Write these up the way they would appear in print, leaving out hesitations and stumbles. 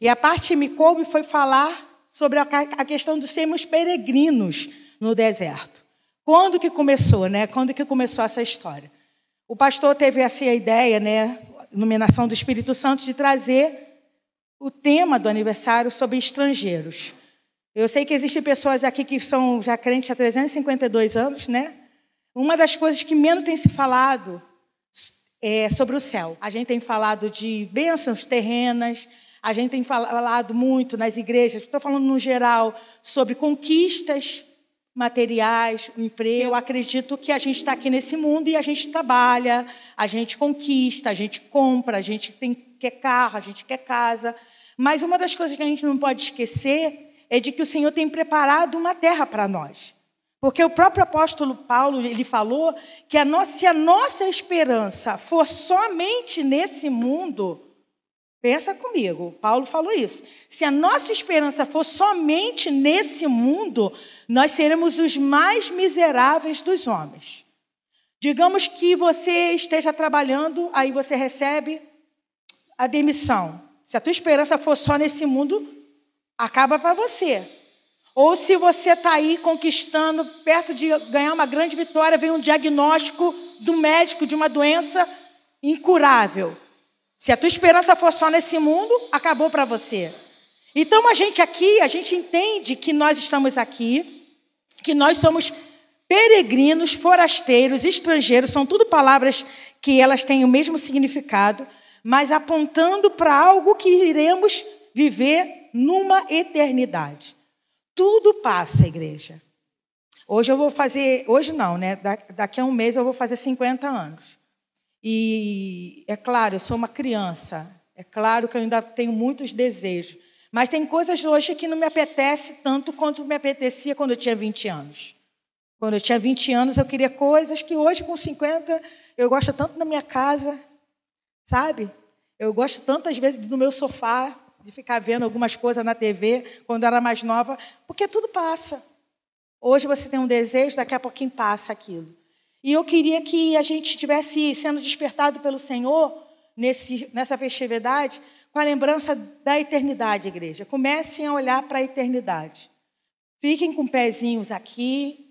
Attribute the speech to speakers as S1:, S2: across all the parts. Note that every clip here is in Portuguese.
S1: E a parte que me coube foi falar sobre a questão de sermos peregrinos no deserto. Quando que começou, né? Quando que começou essa história? O pastor teve essa ideia, né? Iluminação do Espírito Santo, de trazer o tema do aniversário sobre estrangeiros. Eu sei que existem pessoas aqui que são já crentes há 352 anos, né? Uma das coisas que menos tem se falado é sobre o céu. A gente tem falado de bênçãos terrenas, a gente tem falado muito nas igrejas, estou falando no geral, sobre conquistas materiais, o emprego. Eu acredito que a gente está aqui nesse mundo e a gente trabalha, a gente conquista, a gente compra, a gente quer carro, a gente quer casa. Mas uma das coisas que a gente não pode esquecer é de que o Senhor tem preparado uma terra para nós. Porque o próprio apóstolo Paulo, ele falou que se a nossa esperança for somente nesse mundo, pensa comigo, Paulo falou isso. Se a nossa esperança for somente nesse mundo, nós seremos os mais miseráveis dos homens. Digamos que você esteja trabalhando, aí você recebe a demissão. Se a tua esperança for só nesse mundo, acaba para você. Ou se você está aí conquistando, perto de ganhar uma grande vitória, vem um diagnóstico do médico de uma doença incurável. Se a tua esperança for só nesse mundo, acabou para você. Então a gente entende que nós estamos aqui, que nós somos peregrinos, forasteiros, estrangeiros, são tudo palavras que elas têm o mesmo significado, mas apontando para algo que iremos viver numa eternidade. Tudo passa, igreja. Hoje não, né? Daqui a um mês eu vou fazer 50 anos. E é claro, eu sou uma criança. É claro que eu ainda tenho muitos desejos. Mas tem coisas hoje que não me apetece tanto quanto me apetecia quando eu tinha 20 anos. Quando eu tinha 20 anos, eu queria coisas que hoje, com 50, eu gosto tanto da minha casa, sabe? Eu gosto tanto, às vezes, do meu sofá, de ficar vendo algumas coisas na TV, quando eu era mais nova, porque tudo passa. Hoje você tem um desejo, daqui a pouquinho passa aquilo. E eu queria que a gente estivesse sendo despertado pelo Senhor nessa festividade, com a lembrança da eternidade, igreja. Comecem a olhar para a eternidade. Fiquem com pezinhos aqui,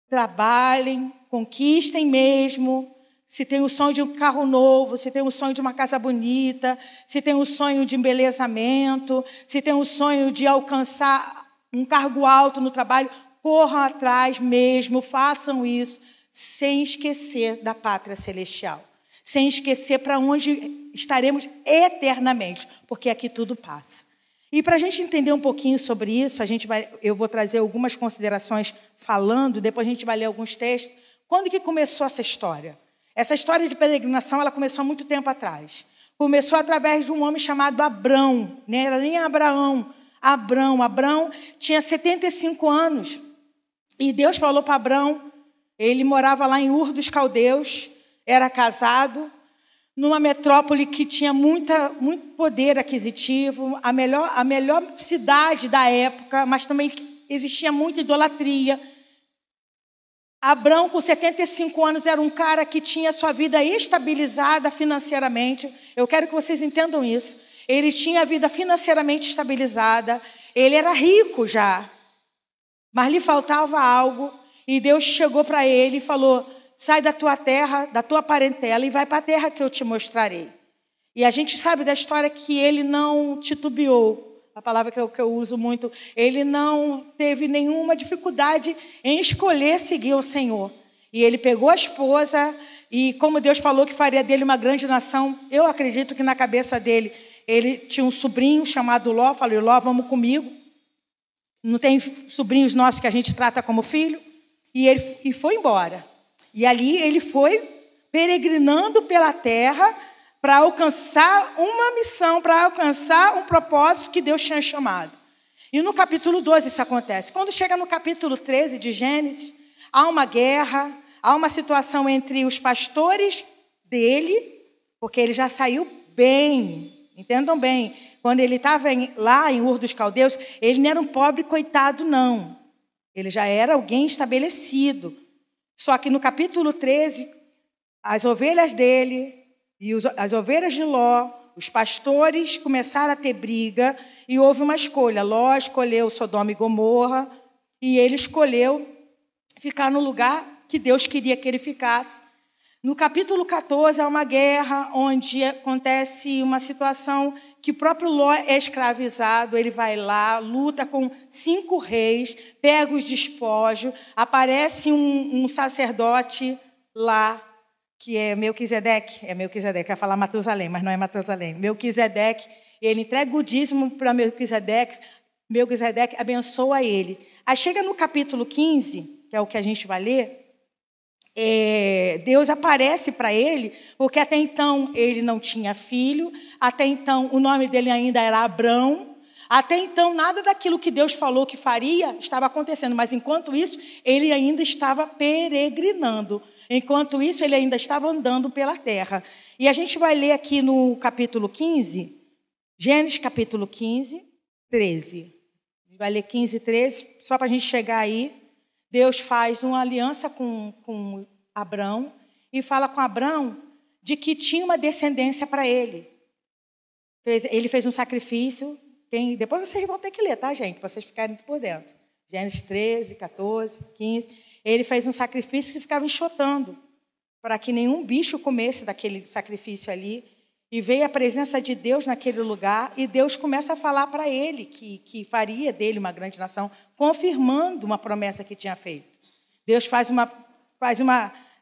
S1: trabalhem, conquistem mesmo. Se tem o sonho de um carro novo, se tem o sonho de uma casa bonita, se tem o sonho de embelezamento, se tem o sonho de alcançar um cargo alto no trabalho, corram atrás mesmo, façam isso, sem esquecer da pátria celestial, sem esquecer para onde estaremos eternamente, porque aqui tudo passa. E para a gente entender um pouquinho sobre isso, eu vou trazer algumas considerações falando, depois a gente vai ler alguns textos. Quando que começou essa história? Essa história de peregrinação, ela começou há muito tempo atrás. Começou através de um homem chamado Abrão, não era nem Abraão, Abrão. Abrão tinha 75 anos. E Deus falou para Abrão, ele morava lá em Ur dos Caldeus, era casado, numa metrópole que tinha muito poder aquisitivo, a melhor cidade da época, mas também existia muita idolatria. Abrão, com 75 anos, era um cara que tinha sua vida estabilizada financeiramente. Eu quero que vocês entendam isso. Ele tinha a vida financeiramente estabilizada. Ele era rico já. Mas lhe faltava algo. E Deus chegou para ele e falou, sai da tua terra, da tua parentela e vai para a terra que eu te mostrarei. E a gente sabe da história que ele não titubeou. A palavra que eu uso muito, ele não teve nenhuma dificuldade em escolher seguir o Senhor. E ele pegou a esposa, e como Deus falou que faria dele uma grande nação, eu acredito que na cabeça dele, ele tinha um sobrinho chamado Ló, falei, Ló, vamos comigo. Não tem sobrinhos nossos que a gente trata como filho? E foi embora. E ali ele foi peregrinando pela terra, para alcançar uma missão, para alcançar um propósito que Deus tinha chamado. E no capítulo 12 isso acontece. Quando chega no capítulo 13 de Gênesis, há uma guerra, há uma situação entre os pastores dele, porque ele já saiu bem, entendam bem. Quando ele estava lá em Ur dos Caldeus, ele não era um pobre coitado, não. Ele já era alguém estabelecido. Só que no capítulo 13, as ovelhas dele... E as ovelhas de Ló, os pastores começaram a ter briga e houve uma escolha. Ló escolheu Sodoma e Gomorra e ele escolheu ficar no lugar que Deus queria que ele ficasse. No capítulo 14, há uma guerra onde acontece uma situação que o próprio Ló é escravizado, ele vai lá, luta com 5 reis, pega os despojos, aparece um sacerdote lá, que é Melquisedeque, ia falar Matusalém, mas não é Matusalém, Melquisedeque, ele entrega o dízimo para Melquisedeque abençoa ele. Aí chega no capítulo 15, que é o que a gente vai ler, Deus aparece para ele, porque até então ele não tinha filho, até então o nome dele ainda era Abrão, até então nada daquilo que Deus falou que faria estava acontecendo, mas enquanto isso ele ainda estava peregrinando, enquanto isso ele ainda estava andando pela terra. E a gente vai ler aqui no capítulo 15, Gênesis capítulo 15, 13. A gente vai ler 15, 13, só para a gente chegar aí. Deus faz uma aliança com Abrão e fala com Abrão de que tinha uma descendência para ele. Ele fez um sacrifício. Depois vocês vão ter que ler, tá, gente? Para vocês ficarem por dentro. Gênesis 13, 14, 15. Ele fez um sacrifício e ficava enxotando para que nenhum bicho comesse daquele sacrifício ali. E veio a presença de Deus naquele lugar e Deus começa a falar para ele que faria dele uma grande nação, confirmando uma promessa que tinha feito. Deus faz uma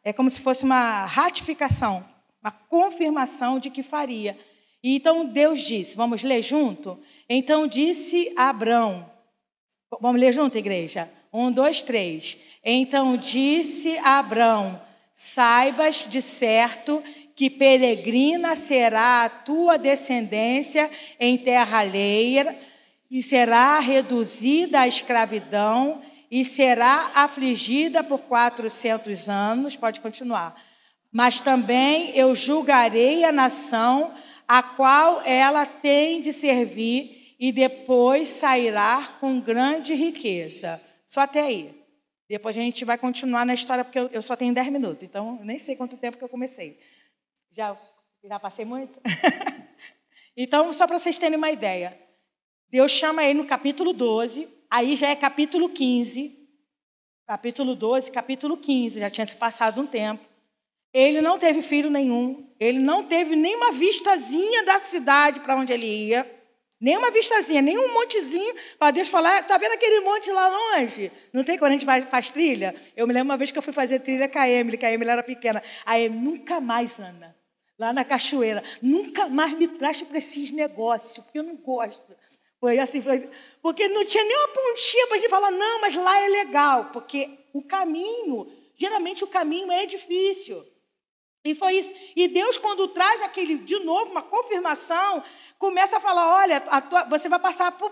S1: é como se fosse uma ratificação, uma confirmação de que faria. E então Deus disse, vamos ler junto? Então disse Abrão, vamos ler junto, igreja? 1, 2, 3. Então disse Abrão, saibas de certo que peregrina será a tua descendência em terra alheia, e será reduzida à escravidão, e será afligida por 400 anos. Pode continuar. Mas também eu julgarei a nação a qual ela tem de servir, e depois sairá com grande riqueza. Só até aí. Depois a gente vai continuar na história, porque eu só tenho 10 minutos, então eu nem sei quanto tempo que eu comecei. Já passei muito? Então, só para vocês terem uma ideia. Deus chama ele no capítulo 12, aí já é capítulo 15. Capítulo 12, capítulo 15, já tinha se passado um tempo. Ele não teve filho nenhum, ele não teve nenhuma vistazinha da cidade para onde ele ia, nenhuma vistazinha, nenhum montezinho para Deus falar, está vendo aquele monte lá longe? Não tem quando a gente faz trilha? Eu me lembro uma vez que eu fui fazer trilha com a Emily era pequena. A Emily, nunca mais, Ana. Lá na cachoeira, nunca mais me traz para esses negócios, porque eu não gosto. Foi assim, porque não tinha nenhuma pontinha para a gente falar, não, mas lá é legal, porque o caminho, geralmente o caminho é difícil. E foi isso. E Deus, quando traz de novo, uma confirmação, começa a falar, olha, você vai passar por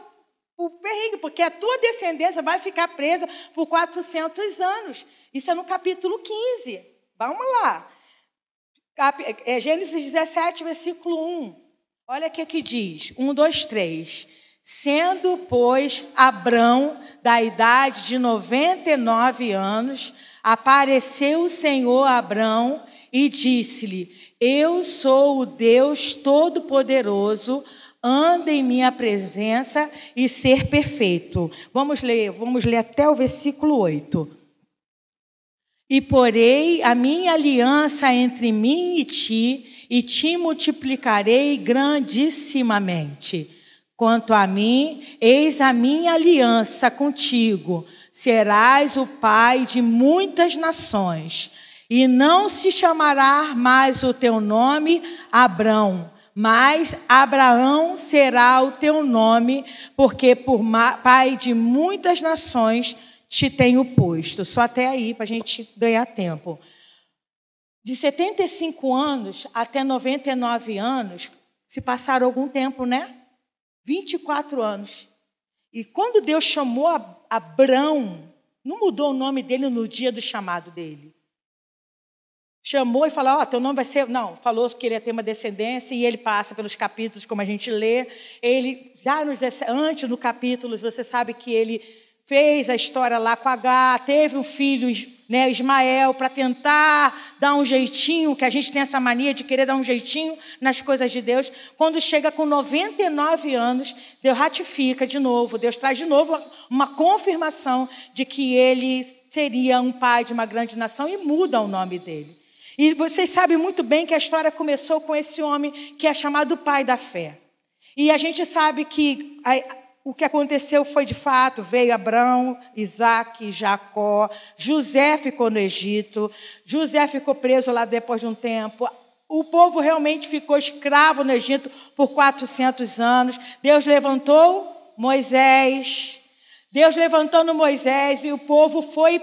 S1: perrengue, porque a tua descendência vai ficar presa por 400 anos. Isso é no capítulo 15. Vamos lá. Gênesis 17, versículo 1. Olha o que diz. 1, 2, 3. Sendo, pois, Abrão da idade de 99 anos, apareceu o Senhor a Abrão e disse-lhe, eu sou o Deus Todo-Poderoso, anda em minha presença e ser perfeito. Vamos ler até o versículo 8. E porei a minha aliança entre mim e te multiplicarei grandissimamente. Quanto a mim, eis a minha aliança contigo. Serás o pai de muitas nações. E não se chamará mais o teu nome Abrão, mas Abraão será o teu nome, porque por pai de muitas nações te tenho posto. Só até aí, para a gente ganhar tempo. De 75 anos até 99 anos, se passaram algum tempo, né? 24 anos. E quando Deus chamou Abrão, não mudou o nome dele no dia do chamado dele. Chamou e falou, teu nome vai ser... Não, falou que ele ia ter uma descendência e ele passa pelos capítulos, como a gente lê. Ele, antes do capítulo, você sabe que ele fez a história lá com H, teve um filho né, Ismael, para tentar dar um jeitinho, que a gente tem essa mania de querer dar um jeitinho nas coisas de Deus. Quando chega com 99 anos, Deus ratifica de novo, Deus traz de novo uma confirmação de que ele seria um pai de uma grande nação e muda o nome dele. E vocês sabem muito bem que a história começou com esse homem que é chamado pai da fé. E a gente sabe que o que aconteceu foi de fato, veio Abraão, Isaac, Jacó, José ficou no Egito, José ficou preso lá depois de um tempo, o povo realmente ficou escravo no Egito por 400 anos, Deus levantou Moisés, e o povo foi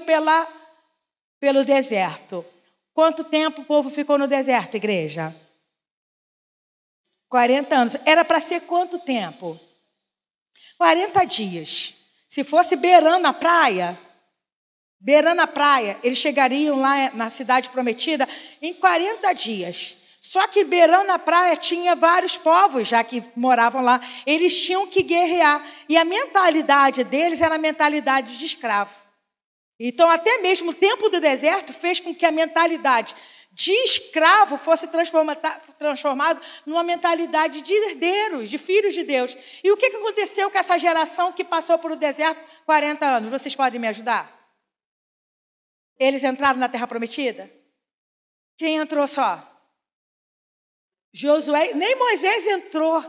S1: pelo deserto. Quanto tempo o povo ficou no deserto, igreja? 40 anos. Era para ser quanto tempo? 40 dias. Se fosse beirando a praia, eles chegariam lá na cidade prometida em 40 dias. Só que beirando a praia tinha vários povos já que moravam lá. Eles tinham que guerrear. E a mentalidade deles era a mentalidade de escravo. Então, até mesmo o tempo do deserto fez com que a mentalidade de escravo fosse transformado numa mentalidade de herdeiros, de filhos de Deus. E o que aconteceu com essa geração que passou por o deserto 40 anos? Vocês podem me ajudar? Eles entraram na Terra Prometida? Quem entrou só? Josué. Nem Moisés entrou.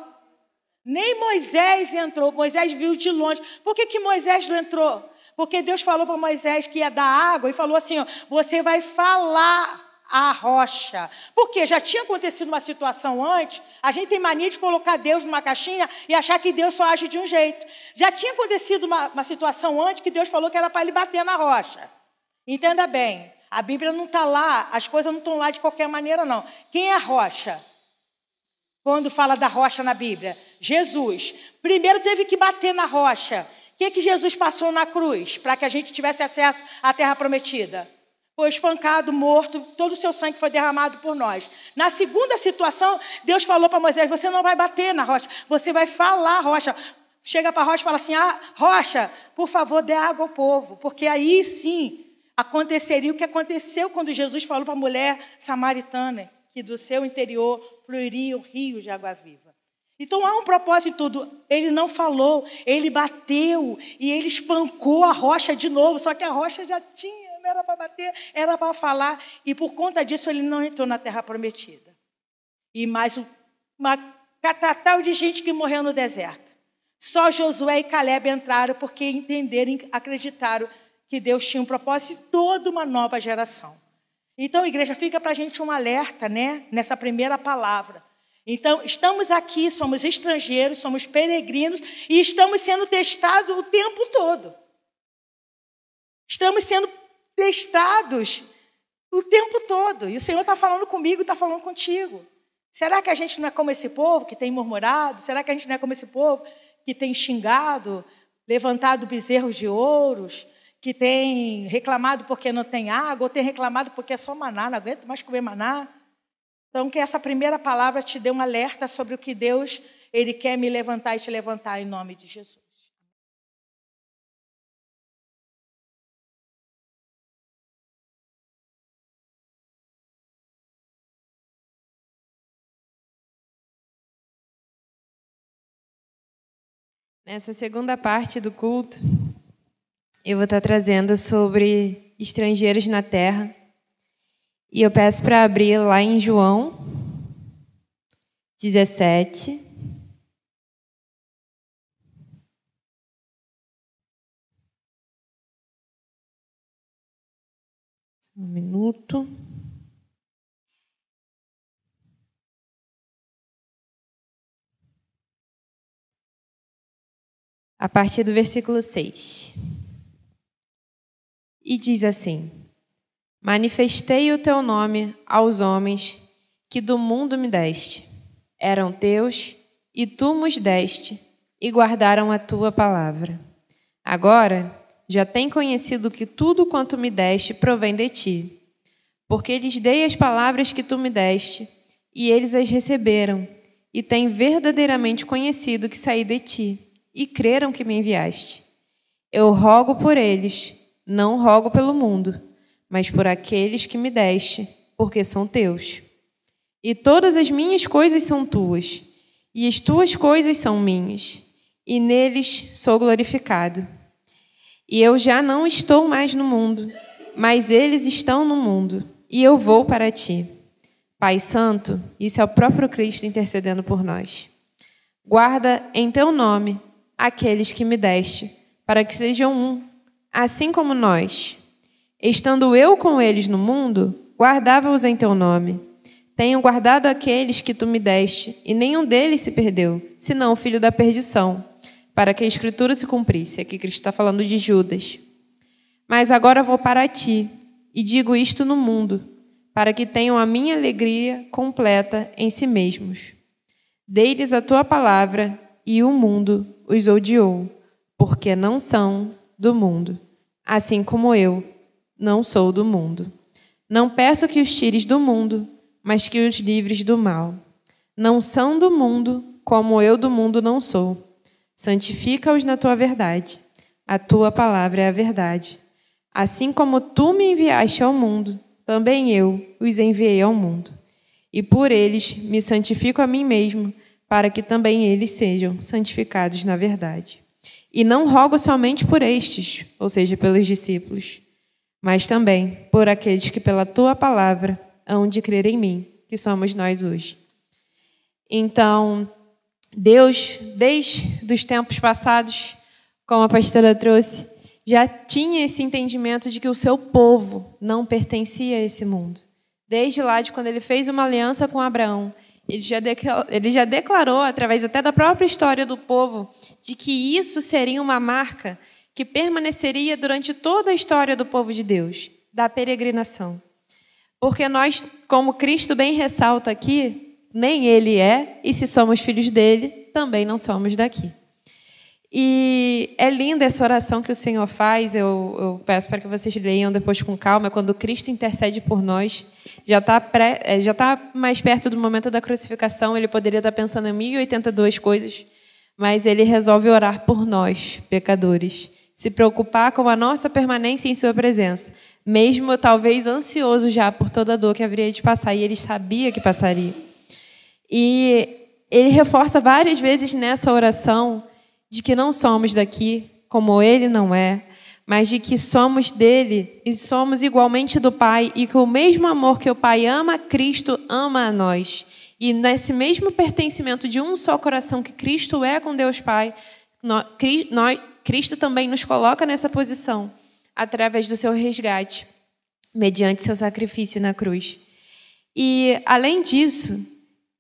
S1: Moisés viu de longe. Por que Moisés não entrou? Porque Deus falou para Moisés que ia dar água e falou assim, ó, você vai falar a rocha. Porque já tinha acontecido uma situação antes, a gente tem mania de colocar Deus numa caixinha e achar que Deus só age de um jeito. Já tinha acontecido uma situação antes que Deus falou que era para ele bater na rocha. Entenda bem, a Bíblia não está lá, as coisas não estão lá de qualquer maneira, não. Quem é a rocha? Quando fala da rocha na Bíblia? Jesus. Primeiro teve que bater na rocha. O que Jesus passou na cruz para que a gente tivesse acesso à Terra Prometida? Foi espancado, morto, todo o seu sangue foi derramado por nós. Na segunda situação, Deus falou para Moisés, você não vai bater na rocha, você vai falar a rocha. Chega para a rocha e fala assim, rocha, por favor, dê água ao povo. Porque aí sim aconteceria o que aconteceu quando Jesus falou para a mulher samaritana, que do seu interior fluiriam rios de água viva. Então há um propósito em tudo. Ele não falou, ele bateu e ele espancou a rocha de novo, só que a rocha já tinha, não era para bater, era para falar. E por conta disso ele não entrou na Terra Prometida. E mais uma catatal de gente que morreu no deserto. Só Josué e Caleb entraram porque entenderam, acreditaram que Deus tinha um propósito e toda uma nova geração. Então, igreja, fica para a gente um alerta, né? Nessa primeira palavra. Então, estamos aqui, somos estrangeiros, somos peregrinos e estamos sendo testados o tempo todo. Estamos sendo testados o tempo todo. E o Senhor está falando comigo, está falando contigo. Será que a gente não é como esse povo que tem murmurado? Será que a gente não é como esse povo que tem xingado, levantado bezerros de ouros, que tem reclamado porque não tem água, ou tem reclamado porque é só maná, não aguento mais comer maná? Então, que essa primeira palavra te dê um alerta sobre o que Deus, Ele quer me levantar e te levantar em nome de Jesus.
S2: Nessa segunda parte do culto, eu vou estar trazendo sobre estrangeiros na terra. E eu peço para abrir lá em João 17. Um minuto. A partir do versículo 6. E diz assim: manifestei o teu nome aos homens que do mundo me deste. Eram teus, e tu nos deste, e guardaram a tua palavra. Agora já têm conhecido que tudo quanto me deste provém de ti. Porque lhes dei as palavras que tu me deste, e eles as receberam, e têm verdadeiramente conhecido que saí de ti, e creram que me enviaste. Eu rogo por eles, não rogo pelo mundo, mas por aqueles que me deste, porque são teus. E todas as minhas coisas são tuas, e as tuas coisas são minhas, e neles sou glorificado. E eu já não estou mais no mundo, mas eles estão no mundo, e eu vou para ti. Pai Santo, isso é o próprio Cristo intercedendo por nós. Guarda em teu nome aqueles que me deste, para que sejam um, assim como nós. Estando eu com eles no mundo, guardava-os em teu nome. Tenho guardado aqueles que tu me deste, e nenhum deles se perdeu, senão o filho da perdição, para que a Escritura se cumprisse. Aqui Cristo está falando de Judas. Mas agora vou para ti, e digo isto no mundo, para que tenham a minha alegria completa em si mesmos. Dei-lhes a tua palavra, e o mundo os odiou, porque não são do mundo, assim como eu não sou do mundo. Não peço que os tires do mundo, mas que os livres do mal. Não são do mundo, como eu do mundo não sou. Santifica-os na tua verdade. A tua palavra é a verdade. Assim como tu me enviaste ao mundo, também eu os enviei ao mundo. E por eles me santifico a mim mesmo, para que também eles sejam santificados na verdade. E não rogo somente por estes, ou seja, pelos discípulos, mas também por aqueles que pela tua palavra hão de crer em mim, que somos nós hoje. Então, Deus, desde os tempos passados, como a pastora trouxe, já tinha esse entendimento de que o seu povo não pertencia a esse mundo. Desde lá de quando ele fez uma aliança com Abraão, ele já declarou, através até da própria história do povo, de que isso seria uma marca que permaneceria durante toda a história do povo de Deus, da peregrinação. Porque nós, como Cristo bem ressalta aqui, nem ele é, e se somos filhos dele, também não somos daqui. E é linda essa oração que o Senhor faz, eu peço para que vocês leiam depois com calma, quando Cristo intercede por nós, já está mais perto do momento da crucificação, ele poderia estar pensando em 1082 coisas, mas ele resolve orar por nós, pecadores, se preocupar com a nossa permanência em sua presença, mesmo talvez ansioso já por toda a dor que haveria de passar, e ele sabia que passaria. E ele reforça várias vezes nessa oração de que não somos daqui, como ele não é, mas de que somos dele e somos igualmente do Pai, e que o mesmo amor que o Pai ama a Cristo, ama a nós. E nesse mesmo pertencimento de um só coração que Cristo é com Deus Pai, Cristo também nos coloca nessa posição, através do seu resgate, mediante seu sacrifício na cruz. E, além disso,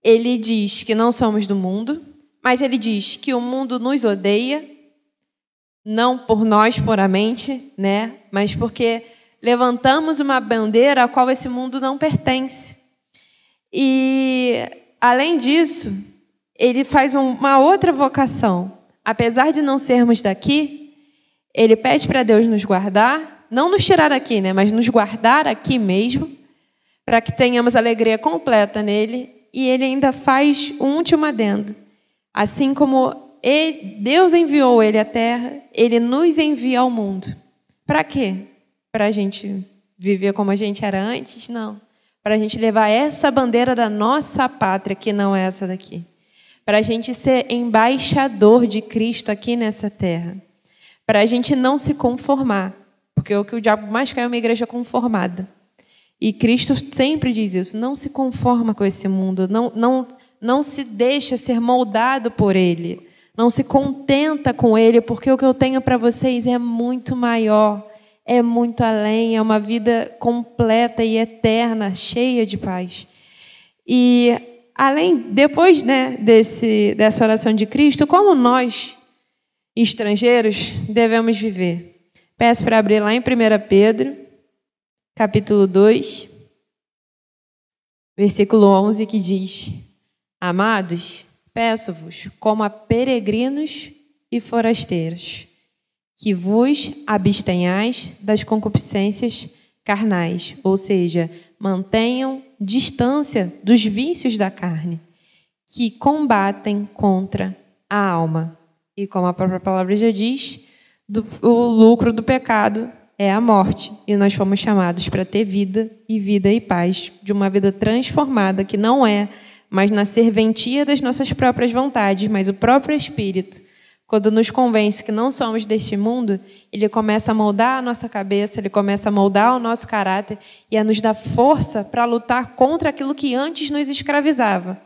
S2: ele diz que não somos do mundo, mas ele diz que o mundo nos odeia, não por nós puramente, né? Mas porque levantamos uma bandeira a qual esse mundo não pertence. E, além disso, ele faz uma outra vocação. Apesar de não sermos daqui, ele pede para Deus nos guardar, não nos tirar daqui, né? Mas nos guardar aqui mesmo, para que tenhamos alegria completa nele. E ele ainda faz um último adendo. Assim como Deus enviou ele à terra, ele nos envia ao mundo. Para quê? Para a gente viver como a gente era antes? Não. Para a gente levar essa bandeira da nossa pátria, que não é essa daqui. Para a gente ser embaixador de Cristo aqui nessa terra. Para a gente não se conformar. Porque o que o diabo mais quer é uma igreja conformada. E Cristo sempre diz isso. Não se conforma com esse mundo. Não se deixa ser moldado por ele. Não se contenta com ele, porque o que eu tenho para vocês é muito maior, é muito além, é uma vida completa e eterna, cheia de paz. E depois, né, dessa oração de Cristo, como nós, estrangeiros, devemos viver? Peço para abrir lá em 1 Pedro, capítulo 2, versículo 11, que diz: Amados, peço-vos, como a peregrinos e forasteiros, que vos abstenhais das concupiscências carnais, ou seja, mantenham distância dos vícios da carne, que combatem contra a alma. E como a própria palavra já diz, o lucro do pecado é a morte, e nós fomos chamados para ter vida e paz, de uma vida transformada, que não é mais na serventia das nossas próprias vontades, mas o próprio Espírito, quando nos convence que não somos deste mundo, ele começa a moldar a nossa cabeça, ele começa a moldar o nosso caráter e a nos dar força para lutar contra aquilo que antes nos escravizava,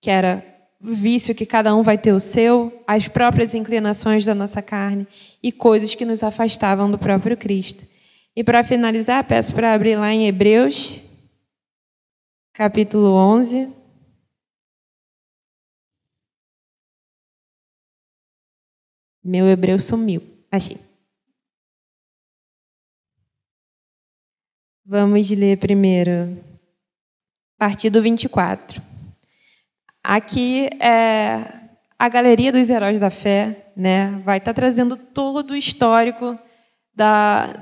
S2: que era o vício, que cada um vai ter o seu, as próprias inclinações da nossa carne e coisas que nos afastavam do próprio Cristo. E para finalizar, peço para abrir lá em Hebreus, capítulo 11. Meu hebreu sumiu. Achei. Vamos ler primeiro, a partir do 24. Aqui é a galeria dos heróis da fé, né? Vai estar trazendo todo o histórico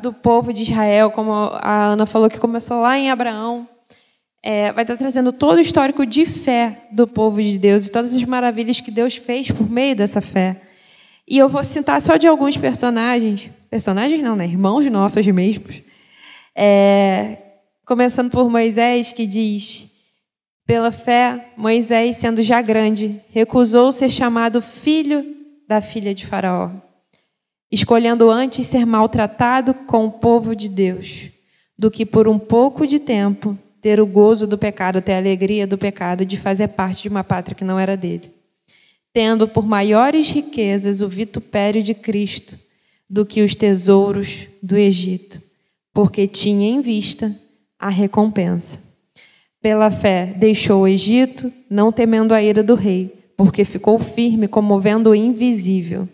S2: do povo de Israel, como a Ana falou, que começou lá em Abraão. Vai estar trazendo todo o histórico de fé do povo de Deus e todas as maravilhas que Deus fez por meio dessa fé. E eu vou citar só de alguns personagens não, né? Irmãos nossos mesmos. Começando por Moisés, que diz: pela fé, Moisés, sendo já grande, recusou ser chamado filho da filha de Faraó, escolhendo antes ser maltratado com o povo de Deus, do que por um pouco de tempo ter o gozo do pecado, ter a alegria do pecado de fazer parte de uma pátria que não era dele, tendo por maiores riquezas o vitupério de Cristo do que os tesouros do Egito, porque tinha em vista a recompensa. Pela fé deixou o Egito, não temendo a ira do rei, porque ficou firme como vendo o invisível.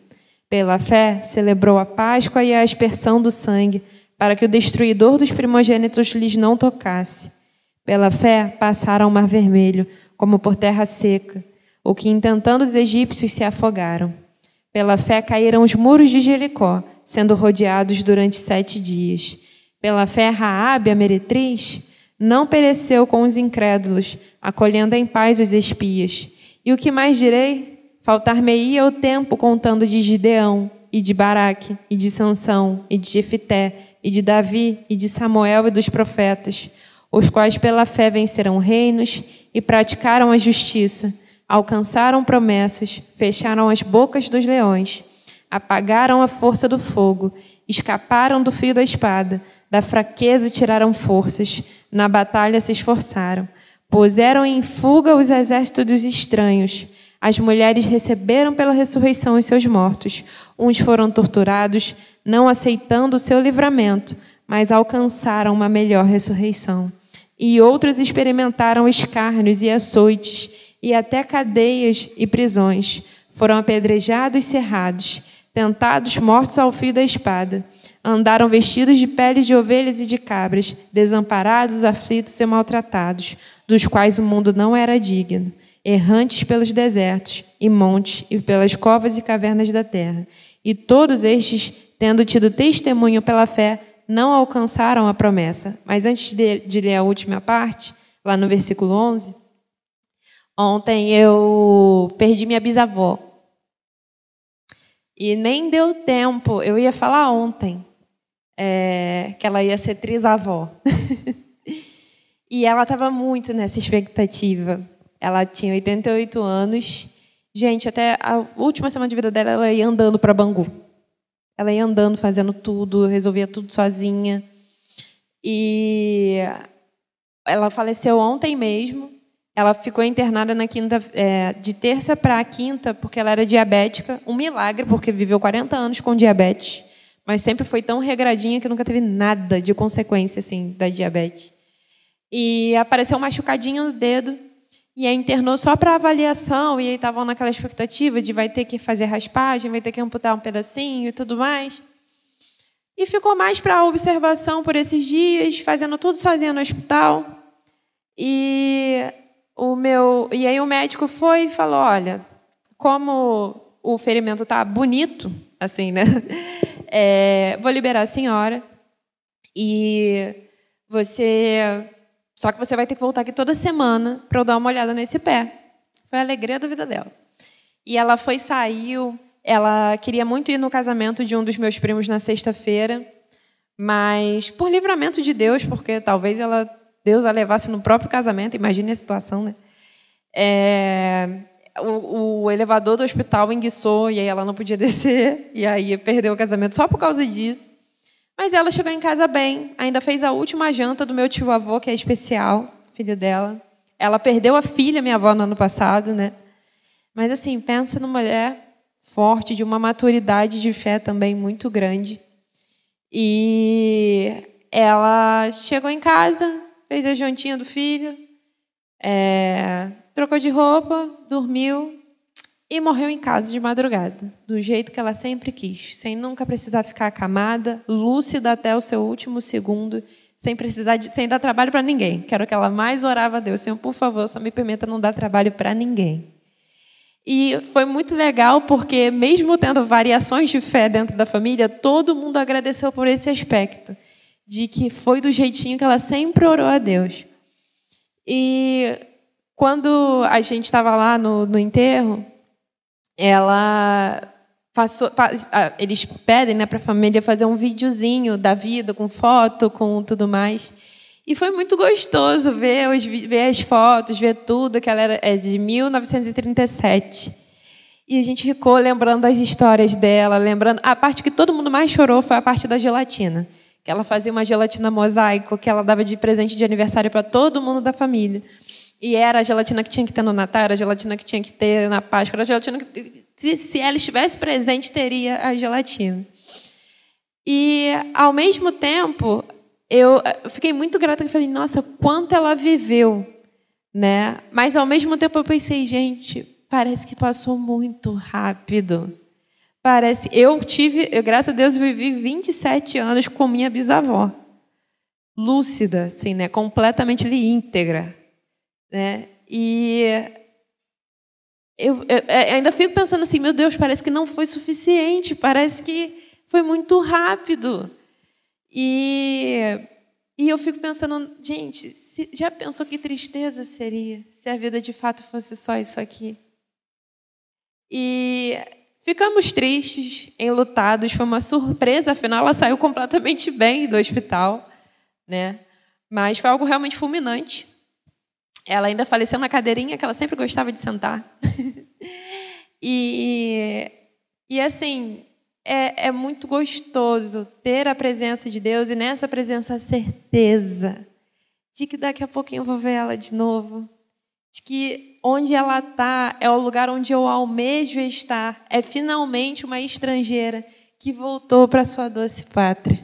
S2: Pela fé celebrou a Páscoa e a aspersão do sangue, para que o destruidor dos primogênitos lhes não tocasse. Pela fé passaram o mar vermelho, como por terra seca, o que, intentando os egípcios, se afogaram. Pela fé caíram os muros de Jericó, sendo rodeados durante 7 dias. Pela fé Raabe, a meretriz, não pereceu com os incrédulos, acolhendo em paz os espias. E o que mais direi? Faltar-me-ia o tempo contando de Gideão, e de Baraque, e de Sansão, e de Jefité, e de Davi, e de Samuel e dos profetas, os quais pela fé venceram reinos e praticaram a justiça, alcançaram promessas, fecharam as bocas dos leões, apagaram a força do fogo, escaparam do fio da espada, da fraqueza tiraram forças, na batalha se esforçaram, puseram em fuga os exércitos dos estranhos, as mulheres receberam pela ressurreição os seus mortos, uns foram torturados, não aceitando o seu livramento, mas alcançaram uma melhor ressurreição, e outros experimentaram escárnios e açoites, e até cadeias e prisões, foram apedrejados e cerrados, tentados, mortos ao fio da espada, andaram vestidos de peles de ovelhas e de cabras, desamparados, aflitos e maltratados, dos quais o mundo não era digno, errantes pelos desertos e montes e pelas covas e cavernas da terra. E todos estes, tendo tido testemunho pela fé, não alcançaram a promessa. Mas antes de ler a última parte, lá no versículo 11, ontem eu perdi minha bisavó. E nem deu tempo, eu ia falar ontem, que ela ia ser trisavó. E ela estava muito nessa expectativa. Ela tinha 88 anos. Gente, até a última semana de vida dela, ela ia andando para Bangu. Ela ia andando, fazendo tudo, resolvia tudo sozinha. E ela faleceu ontem mesmo. Ela ficou internada na quinta, de terça para quinta, porque ela era diabética. Um milagre, porque viveu 40 anos com diabetes. Mas sempre foi tão regradinha que nunca teve nada de consequência assim, da diabetes. E apareceu um machucadinho no dedo. E aí internou só para avaliação. E aí estavam naquela expectativa de vai ter que fazer raspagem, vai ter que amputar um pedacinho e tudo mais. E ficou mais para observação por esses dias, fazendo tudo sozinha no hospital. E aí o médico foi e falou, olha, como o ferimento está bonito, assim, né? Vou liberar a senhora e só que você vai ter que voltar aqui toda semana para eu dar uma olhada nesse pé. Foi a alegria da vida dela. E ela saiu, ela queria muito ir no casamento de um dos meus primos na sexta-feira, mas por livramento de Deus, porque talvez Deus a levasse no próprio casamento, imagine a situação, né? O elevador do hospital enguiçou e aí ela não podia descer, e aí perdeu o casamento só por causa disso. Mas ela chegou em casa bem, ainda fez a última janta do meu tio-avô, que é especial, filho dela. Ela perdeu a filha, minha avó, no ano passado, né? Mas, assim, pensa numa mulher forte, de uma maturidade de fé também muito grande. E ela chegou em casa, fez a jantinha do filho, trocou de roupa, dormiu e morreu em casa de madrugada, do jeito que ela sempre quis, sem nunca precisar ficar acamada, lúcida até o seu último segundo, sem dar trabalho para ninguém. Que era o que ela mais orava a Deus: Senhor, por favor, só me permita não dar trabalho para ninguém. E foi muito legal, porque mesmo tendo variações de fé dentro da família, todo mundo agradeceu por esse aspecto, de que foi do jeitinho que ela sempre orou a Deus. E quando a gente estava lá no enterro, eles pedem, né, para a família fazer um videozinho da vida, com foto, com tudo mais. E foi muito gostoso ver as fotos, ver tudo, que ela é de 1937. E a gente ficou lembrando das histórias dela, lembrando. A parte que todo mundo mais chorou foi a parte da gelatina. Que ela fazia uma gelatina mosaico, que ela dava de presente de aniversário para todo mundo da família. E era a gelatina que tinha que ter no Natal, era a gelatina que tinha que ter na Páscoa, era a gelatina que, se ela estivesse presente, teria a gelatina. E, ao mesmo tempo, eu fiquei muito grata, eu falei, nossa, quanto ela viveu, né? Mas, ao mesmo tempo, eu pensei, gente, parece que passou muito rápido. Graças a Deus, vivi 27 anos com minha bisavó. Lúcida, assim, né? Completamente íntegra. Né? E eu ainda fico pensando assim, meu Deus, parece que não foi suficiente, parece que foi muito rápido. E eu fico pensando, gente, já pensou que tristeza seria se a vida de fato fosse só isso aqui? E ficamos tristes, enlutados, foi uma surpresa, afinal ela saiu completamente bem do hospital, né? Mas foi algo realmente fulminante. Ela ainda faleceu na cadeirinha que ela sempre gostava de sentar. E assim, é muito gostoso ter a presença de Deus e nessa presença a certeza de que daqui a pouquinho eu vou ver ela de novo. De que onde ela está é o lugar onde eu almejo estar. É finalmente uma estrangeira que voltou para sua doce pátria.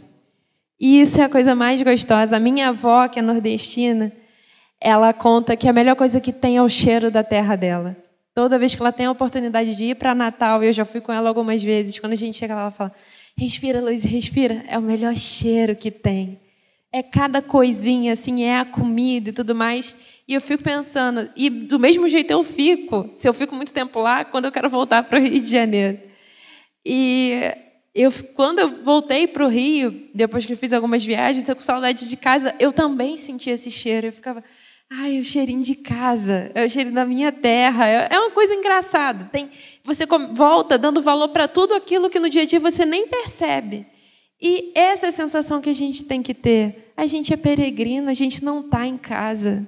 S2: E isso é a coisa mais gostosa. A minha avó, que é nordestina, ela conta que a melhor coisa que tem é o cheiro da terra dela. Toda vez que ela tem a oportunidade de ir para Natal, eu já fui com ela algumas vezes, quando a gente chega lá, ela fala, respira, Luiz, respira. É o melhor cheiro que tem. É cada coisinha, assim, é a comida e tudo mais. E eu fico pensando, e do mesmo jeito eu fico, se eu fico muito tempo lá, quando eu quero voltar para o Rio de Janeiro. E quando eu voltei para o Rio, depois que eu fiz algumas viagens, estou com saudade de casa, eu também senti esse cheiro. Eu ficava... Ai, o cheirinho de casa, é o cheirinho da minha terra. É uma coisa engraçada. Você volta dando valor para tudo aquilo que no dia a dia você nem percebe. E essa é a sensação que a gente tem que ter. A gente é peregrino, a gente não está em casa.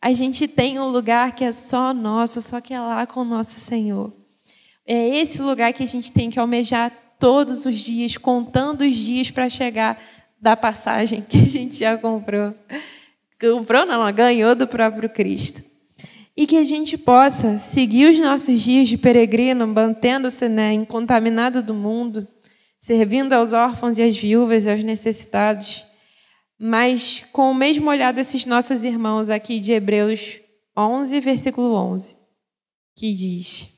S2: A gente tem um lugar que é só nosso, só que é lá com o nosso Senhor. É esse lugar que a gente tem que almejar todos os dias, contando os dias para chegar da passagem que a gente já comprou. Ganhou do próprio Cristo. E que a gente possa seguir os nossos dias de peregrino, mantendo-se, né, incontaminado do mundo, servindo aos órfãos e às viúvas e aos necessitados, mas com o mesmo olhar desses nossos irmãos aqui de Hebreus 11, versículo 11, que diz,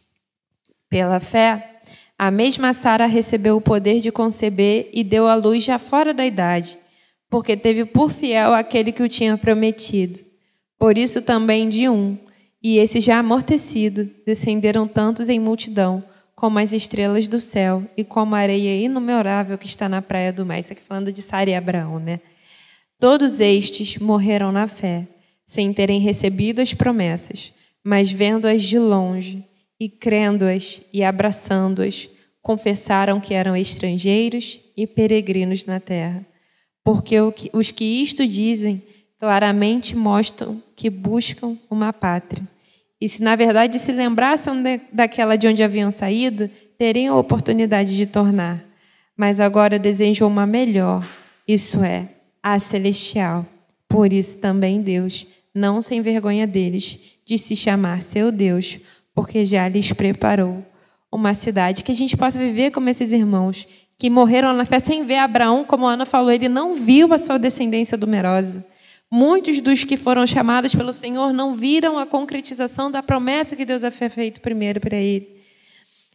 S2: pela fé, a mesma Sara recebeu o poder de conceber e deu à luz já fora da idade, porque teve por fiel aquele que o tinha prometido. Por isso também de um, e esse já amortecido, descenderam tantos em multidão, como as estrelas do céu e como a areia inumerável que está na praia do mar. Isso aqui falando de Sara e Abraão, né? Todos estes morreram na fé, sem terem recebido as promessas, mas vendo-as de longe e crendo-as e abraçando-as, confessaram que eram estrangeiros e peregrinos na terra. porque os que isto dizem claramente mostram que buscam uma pátria. E se na verdade se lembrassem daquela de onde haviam saído, teriam a oportunidade de tornar. Mas agora desejam uma melhor, isso é, a celestial. Por isso também Deus não se envergonha deles de se chamar seu Deus, porque já lhes preparou uma cidade. Que a gente possa viver como esses irmãos que morreram na fé sem ver Abraão, como a Ana falou, ele não viu a sua descendência numerosa. Muitos dos que foram chamados pelo Senhor não viram a concretização da promessa que Deus havia feito primeiro para ele.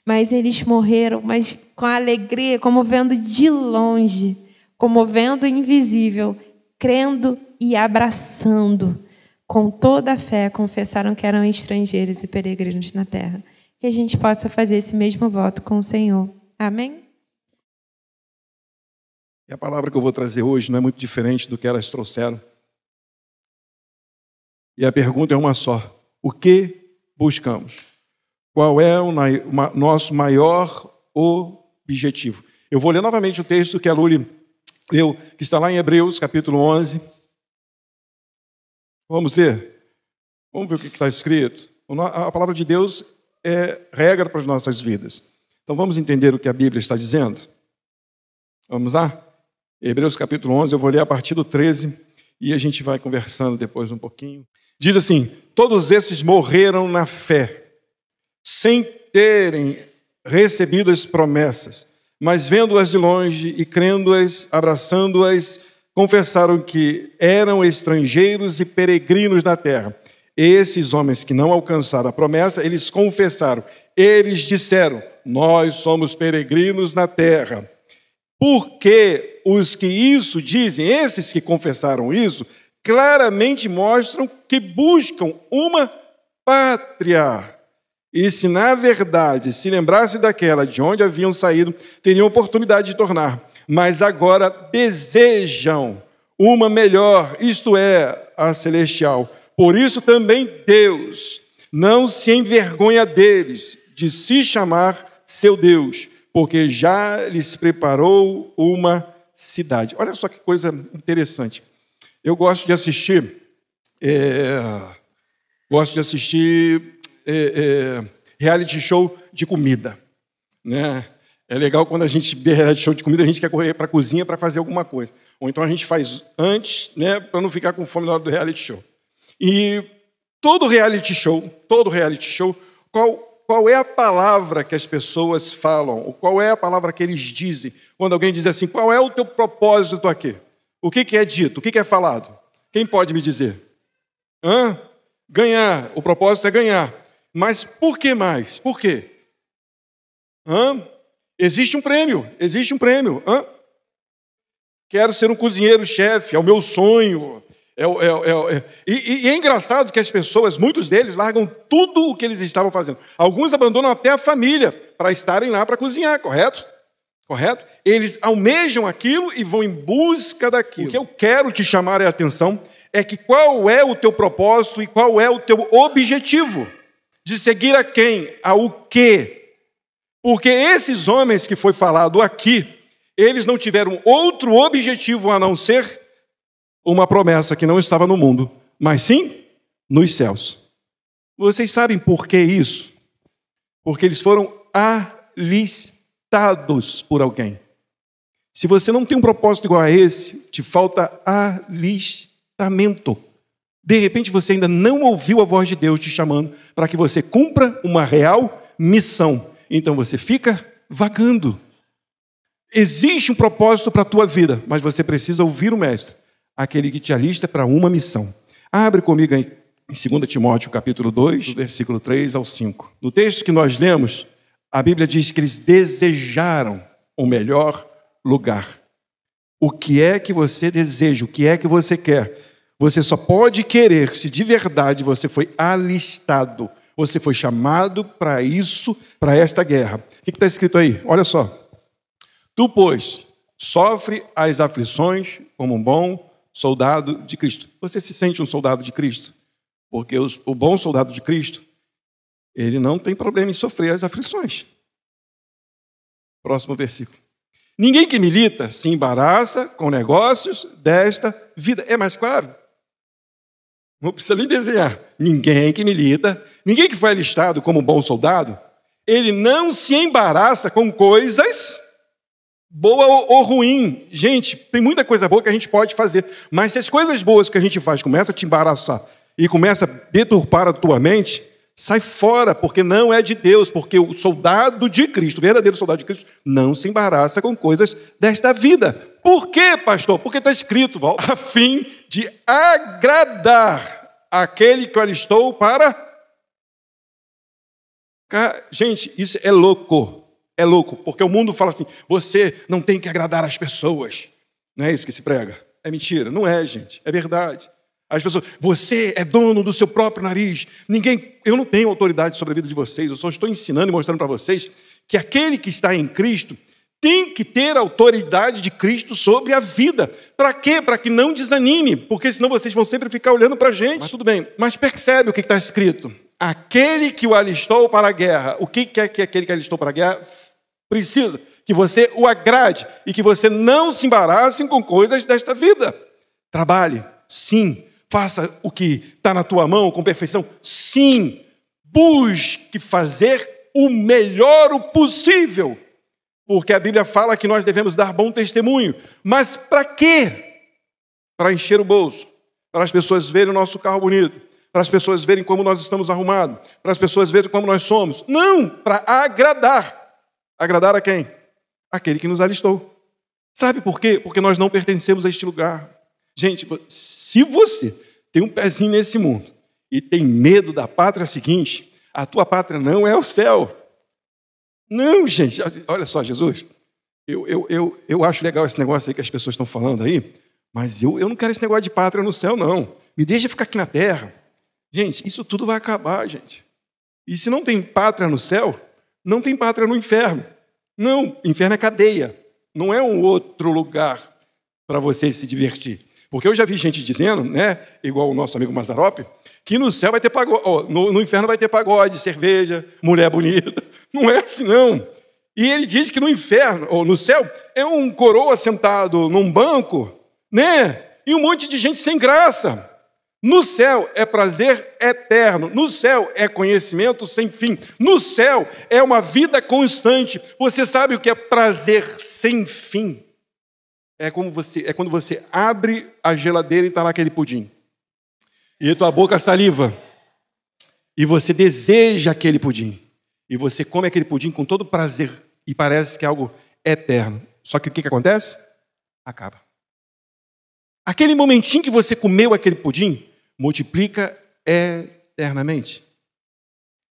S2: Mas eles morreram, mas com alegria, como vendo de longe, como vendo o invisível, crendo e abraçando. Com toda a fé, confessaram que eram estrangeiros e peregrinos na terra. Que a gente possa fazer esse mesmo voto com o Senhor. Amém?
S3: E a palavra que eu vou trazer hoje não é muito diferente do que elas trouxeram. E a pergunta é uma só. O que buscamos? Qual é o nosso maior objetivo? Eu vou ler novamente o texto que a Luli leu, que está lá em Hebreus, capítulo 11. Vamos ler? Vamos ver o que está escrito. A palavra de Deus é regra para as nossas vidas. Então vamos entender o que a Bíblia está dizendo? Vamos lá? Hebreus capítulo 11, eu vou ler a partir do 13 e a gente vai conversando depois um pouquinho. Diz assim: todos esses morreram na fé, sem terem recebido as promessas, mas vendo-as de longe e crendo-as, abraçando-as, confessaram que eram estrangeiros e peregrinos na terra. Esses homens que não alcançaram a promessa, eles confessaram, eles disseram: nós somos peregrinos na terra. Porque os que isso dizem, esses que confessaram isso, claramente mostram que buscam uma pátria. E se na verdade se lembrasse daquela de onde haviam saído, teriam oportunidade de tornar. Mas agora desejam uma melhor, isto é, a celestial. Por isso também Deus não se envergonha deles de se chamar seu Deus, porque já lhes preparou uma cidade. Olha só que coisa interessante. Eu gosto de assistir reality show de comida, né? É legal quando a gente vê reality show de comida, a gente quer correr para a cozinha para fazer alguma coisa. Ou então a gente faz antes, né, para não ficar com fome na hora do reality show. E todo reality show, qual é a palavra que as pessoas falam? Ou qual é a palavra que eles dizem? Quando alguém diz assim, qual é o teu propósito aqui? O que é dito? O que é falado? Quem pode me dizer? Ganhar. O propósito é ganhar. Mas por que mais? Por quê? Existe um prêmio. Quero ser um cozinheiro-chefe, é o meu sonho. E é engraçado que as pessoas, muitos deles, largam tudo o que eles estavam fazendo. Alguns abandonam até a família para estarem lá para cozinhar, correto? Correto? Eles almejam aquilo e vão em busca daquilo. O que eu quero te chamar a atenção é que qual é o teu propósito e qual é o teu objetivo? De seguir a quem? Ao quê? Porque esses homens que foi falado aqui, eles não tiveram outro objetivo a não ser uma promessa que não estava no mundo, mas sim nos céus. Vocês sabem por que isso? Porque eles foram alistados por alguém. Se você não tem um propósito igual a esse, te falta alistamento. De repente você ainda não ouviu a voz de Deus te chamando para que você cumpra uma real missão. Então você fica vagando. Existe um propósito para a tua vida, mas você precisa ouvir o Mestre, aquele que te alista para uma missão. Abre comigo em 2 Timóteo, capítulo 2, versículo 3 ao 5. No texto que nós lemos, a Bíblia diz que eles desejaram o melhor lugar. O que é que você deseja? O que é que você quer? Você só pode querer se de verdade você foi alistado. Você foi chamado para isso, para esta guerra. O que está escrito aí? Olha só. Tu, pois, sofre as aflições como um bom soldado de Cristo. Você se sente um soldado de Cristo? Porque o bom soldado de Cristo, ele não tem problema em sofrer as aflições. Próximo versículo. Ninguém que milita se embaraça com negócios desta vida. É mais claro? Não precisa nem desenhar. Ninguém que milita, ninguém que foi alistado como um bom soldado, ele não se embaraça com coisas boa ou ruim. Gente, tem muita coisa boa que a gente pode fazer, mas se as coisas boas que a gente faz começam a te embaraçar e começa a deturpar a tua mente, sai fora, porque não é de Deus, porque o soldado de Cristo, o verdadeiro soldado de Cristo, não se embaraça com coisas desta vida. Por quê, pastor? Porque está escrito, Val, a fim de agradar aquele que o alistou para... Gente, isso é louco. É louco, porque o mundo fala assim, você não tem que agradar as pessoas. Não é isso que se prega? É mentira. Não é, gente. É verdade. As pessoas, você é dono do seu próprio nariz. Eu não tenho autoridade sobre a vida de vocês. Eu só estou ensinando e mostrando para vocês que aquele que está em Cristo tem que ter a autoridade de Cristo sobre a vida. Para quê? Para que não desanime, porque senão vocês vão sempre ficar olhando para a gente. Mas tudo bem. Mas percebe o que está escrito? Aquele que o alistou para a guerra. O que é que aquele que alistou para a guerra precisa? Que você o agrade e que você não se embarace com coisas desta vida. Trabalhe, sim. Faça o que está na tua mão com perfeição, sim. Busque fazer o melhor possível. Porque a Bíblia fala que nós devemos dar bom testemunho. Mas para quê? Para encher o bolso. Para as pessoas verem o nosso carro bonito. Para as pessoas verem como nós estamos arrumados. Para as pessoas verem como nós somos. Não, para agradar. Agradar a quem? Aquele que nos alistou. Sabe por quê? Porque nós não pertencemos a este lugar. Gente, se você tem um pezinho nesse mundo e tem medo da pátria seguinte, a tua pátria não é o céu. Não, gente. Olha só, Jesus, eu acho legal esse negócio aí que as pessoas estão falando aí, mas eu não quero esse negócio de pátria no céu, não. Me deixa ficar aqui na terra. Gente, isso tudo vai acabar, gente. E se não tem pátria no céu, não tem pátria no inferno. Não, inferno é cadeia. Não é um outro lugar para você se divertir. Porque eu já vi gente dizendo, né, igual o nosso amigo Mazzaropi, que no céu vai ter pagode, no inferno vai ter pagode, cerveja, mulher bonita. Não é assim, não. E ele diz que no inferno, ou no céu, é um coroa sentado num banco, né? E um monte de gente sem graça. No céu é prazer eterno. No céu é conhecimento sem fim. No céu é uma vida constante. Você sabe o que é prazer sem fim? É quando você abre a geladeira e está lá aquele pudim. E a tua boca saliva. E você deseja aquele pudim. E você come aquele pudim com todo prazer. E parece que é algo eterno. Só que o que acontece? Acaba. Aquele momentinho que você comeu aquele pudim, multiplica eternamente.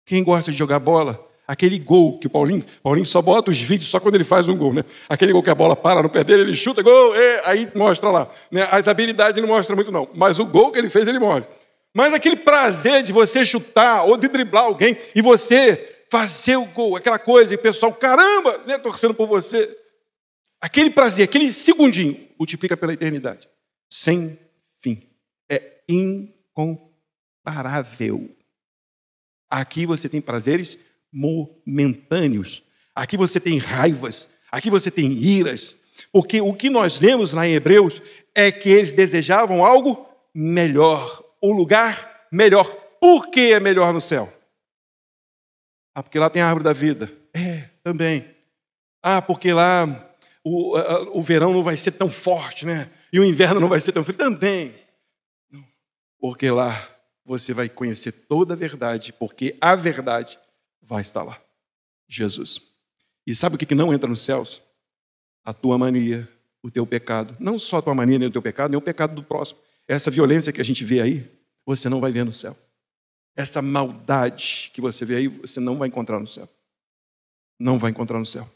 S3: Quem gosta de jogar bola, aquele gol que o Paulinho só bota os vídeos só quando ele faz um gol, né? Aquele gol que a bola para no pé dele, ele chuta, gol, aí mostra lá. Né? As habilidades ele não mostra muito não, mas o gol que ele fez, ele mostra. Mas aquele prazer de você chutar ou de driblar alguém e você fazer o gol, aquela coisa, e o pessoal, caramba, né, torcendo por você. Aquele prazer, aquele segundinho, multiplica pela eternidade. Sem fim. É incomparável. Aqui você tem prazeres momentâneos. Aqui você tem raivas. Aqui você tem iras. Porque o que nós lemos lá em Hebreus é que eles desejavam algo melhor. Um lugar melhor. Por que é melhor no céu? Porque lá tem a árvore da vida. Também. Porque lá o verão não vai ser tão forte, né? E o inverno não vai ser tão frio. Também. Porque lá você vai conhecer toda a verdade, porque a verdade vai estar lá. Jesus. E sabe o que não entra nos céus? A tua mania, o teu pecado. Não só a tua mania, nem o teu pecado, nem o pecado do próximo. Essa violência que a gente vê aí, você não vai ver no céu. Essa maldade que você vê aí, você não vai encontrar no céu. Não vai encontrar no céu.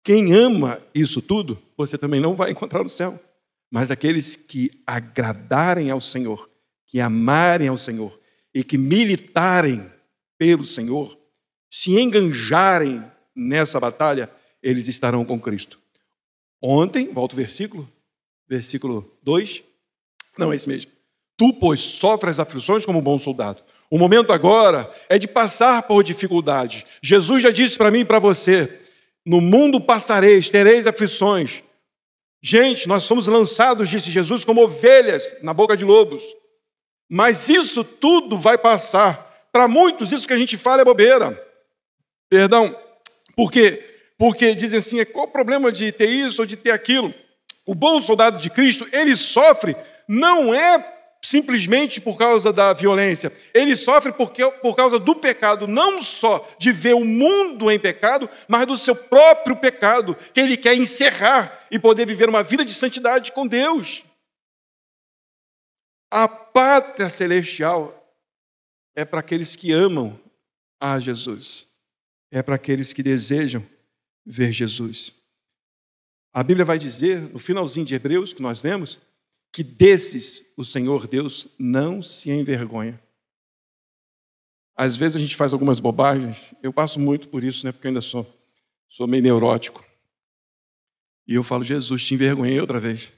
S3: Quem ama isso tudo, você também não vai encontrar no céu. Mas aqueles que agradarem ao Senhor, que amarem ao Senhor e que militarem pelo Senhor, se enganjarem nessa batalha, eles estarão com Cristo. Ontem, volta o versículo 2. Não, é esse mesmo. Tu, pois, sofres as aflições como um bom soldado. O momento agora é de passar por dificuldade. Jesus já disse para mim e para você, No mundo passareis, tereis aflições. Gente, nós fomos lançados, disse Jesus, como ovelhas na boca de lobos. Mas isso tudo vai passar. Para muitos, isso que a gente fala é bobeira. Perdão. Por quê? Porque dizem assim, qual o problema de ter isso ou de ter aquilo? O bom soldado de Cristo, ele sofre, não é simplesmente por causa da violência. Ele sofre por causa do pecado, não só de ver o mundo em pecado, mas do seu próprio pecado, que ele quer encerrar e poder viver uma vida de santidade com Deus. A pátria celestial é para aqueles que amam a Jesus. É para aqueles que desejam ver Jesus. A Bíblia vai dizer, no finalzinho de Hebreus, que nós lemos, que desses o Senhor Deus não se envergonha. Às vezes a gente faz algumas bobagens, eu passo muito por isso, né, porque eu ainda sou meio neurótico. E eu falo, Jesus, te envergonhei outra vez.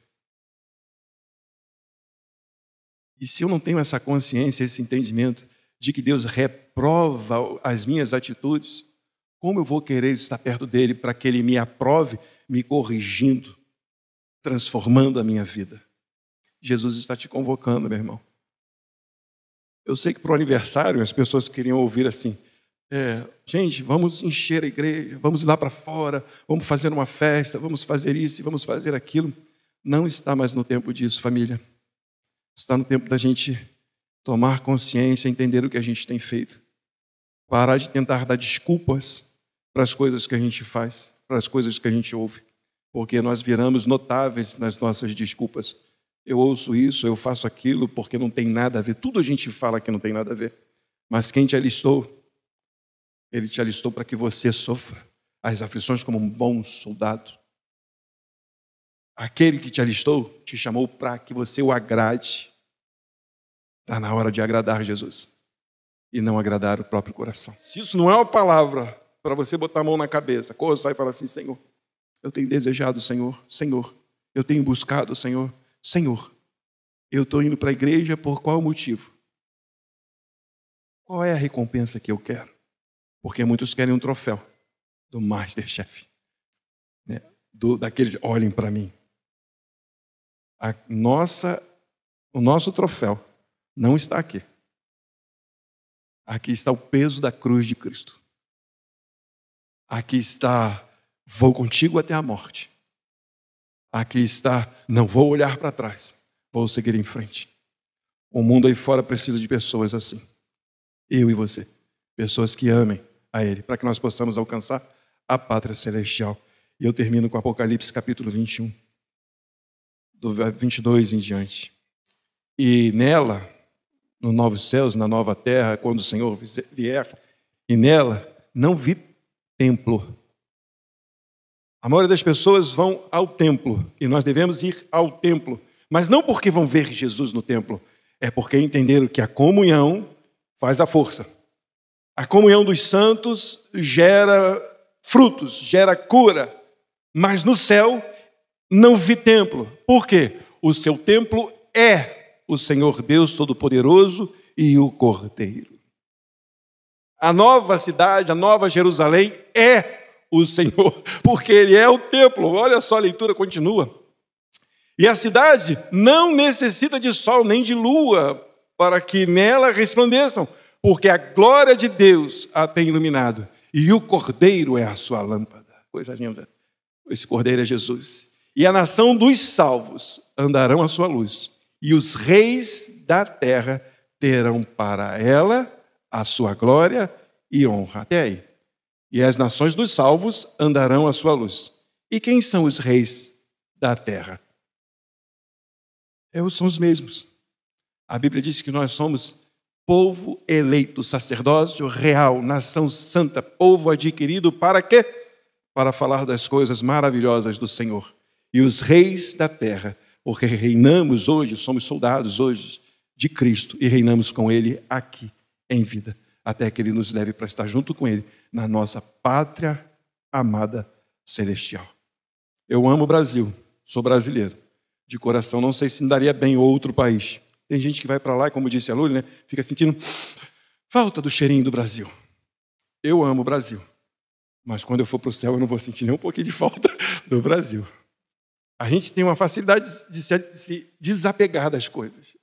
S3: E se eu não tenho essa consciência, esse entendimento de que Deus reprova as minhas atitudes, como eu vou querer estar perto dele para que ele me aprove, me corrigindo, transformando a minha vida? Jesus está te convocando, meu irmão. Eu sei que para o aniversário as pessoas queriam ouvir assim, gente, vamos encher a igreja, vamos ir lá para fora, vamos fazer uma festa, vamos fazer isso, vamos fazer aquilo. Não está mais no tempo disso, família. Está no tempo da gente tomar consciência, entender o que a gente tem feito. Parar de tentar dar desculpas para as coisas que a gente faz, para as coisas que a gente ouve. Porque nós viramos notáveis nas nossas desculpas. Eu ouço isso, eu faço aquilo, porque não tem nada a ver. Tudo a gente fala que não tem nada a ver. Mas quem te alistou, ele te alistou para que você sofra as aflições como um bom soldado. Aquele que te alistou, te chamou para que você o agrade. Está na hora de agradar Jesus e não agradar o próprio coração. Se isso não é uma palavra para você botar a mão na cabeça, coçar e falar assim, Senhor, eu tenho desejado o Senhor, Senhor, eu tenho buscado o Senhor, Senhor, eu estou indo para a igreja por qual motivo? Qual é a recompensa que eu quero? Porque muitos querem um troféu do Masterchef, né? Daqueles, olhem para mim. O nosso troféu não está aqui. Aqui está o peso da cruz de Cristo. Aqui está, vou contigo até a morte. Aqui está, não vou olhar para trás, vou seguir em frente. O mundo aí fora precisa de pessoas assim. Eu e você. Pessoas que amem a Ele, para que nós possamos alcançar a pátria celestial. E eu termino com Apocalipse capítulo 21, do 22 em diante. E nela, nos novos céus, na nova terra, quando o Senhor vier, e nela não vi templo. A maioria das pessoas vão ao templo, e nós devemos ir ao templo, mas não porque vão ver Jesus no templo, é porque entenderam que a comunhão faz a força. A comunhão dos santos gera frutos, gera cura, mas no céu não vi templo. Por quê? O seu templo é o Senhor Deus Todo-Poderoso e o Cordeiro. A nova cidade, a nova Jerusalém é o Senhor, porque Ele é o templo. Olha só, a leitura continua. E a cidade não necessita de sol nem de lua para que nela resplandeçam, porque a glória de Deus a tem iluminado e o Cordeiro é a sua lâmpada. Coisa linda. Esse Cordeiro é Jesus. E a nação dos salvos andarão à sua luz, e os reis da terra terão para ela a sua glória e honra. Até aí. E as nações dos salvos andarão à sua luz. E quem são os reis da terra? São os mesmos. A Bíblia diz que nós somos povo eleito, sacerdócio real, nação santa, povo adquirido para quê? Para falar das coisas maravilhosas do Senhor. E os reis da terra, porque reinamos hoje, somos soldados hoje de Cristo e reinamos com Ele aqui em vida, até que Ele nos leve para estar junto com Ele na nossa pátria amada celestial. Eu amo o Brasil, sou brasileiro, de coração, não sei se me daria bem outro país. Tem gente que vai para lá, como disse a Lúlia, né, fica sentindo falta do cheirinho do Brasil. Eu amo o Brasil, Mas quando eu for para o céu, eu não vou sentir nem um pouquinho de falta do Brasil. A gente tem uma facilidade de se desapegar das coisas.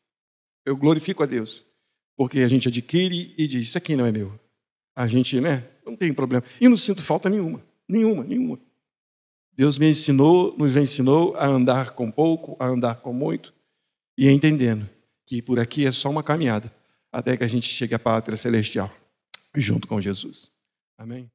S3: Eu glorifico a Deus, porque a gente adquire e diz, isso aqui não é meu. A gente, não tem problema. E não sinto falta nenhuma. Deus me ensinou, nos ensinou a andar com pouco, a andar com muito, e entendendo que por aqui é só uma caminhada, até que a gente chegue à pátria celestial, junto com Jesus. Amém?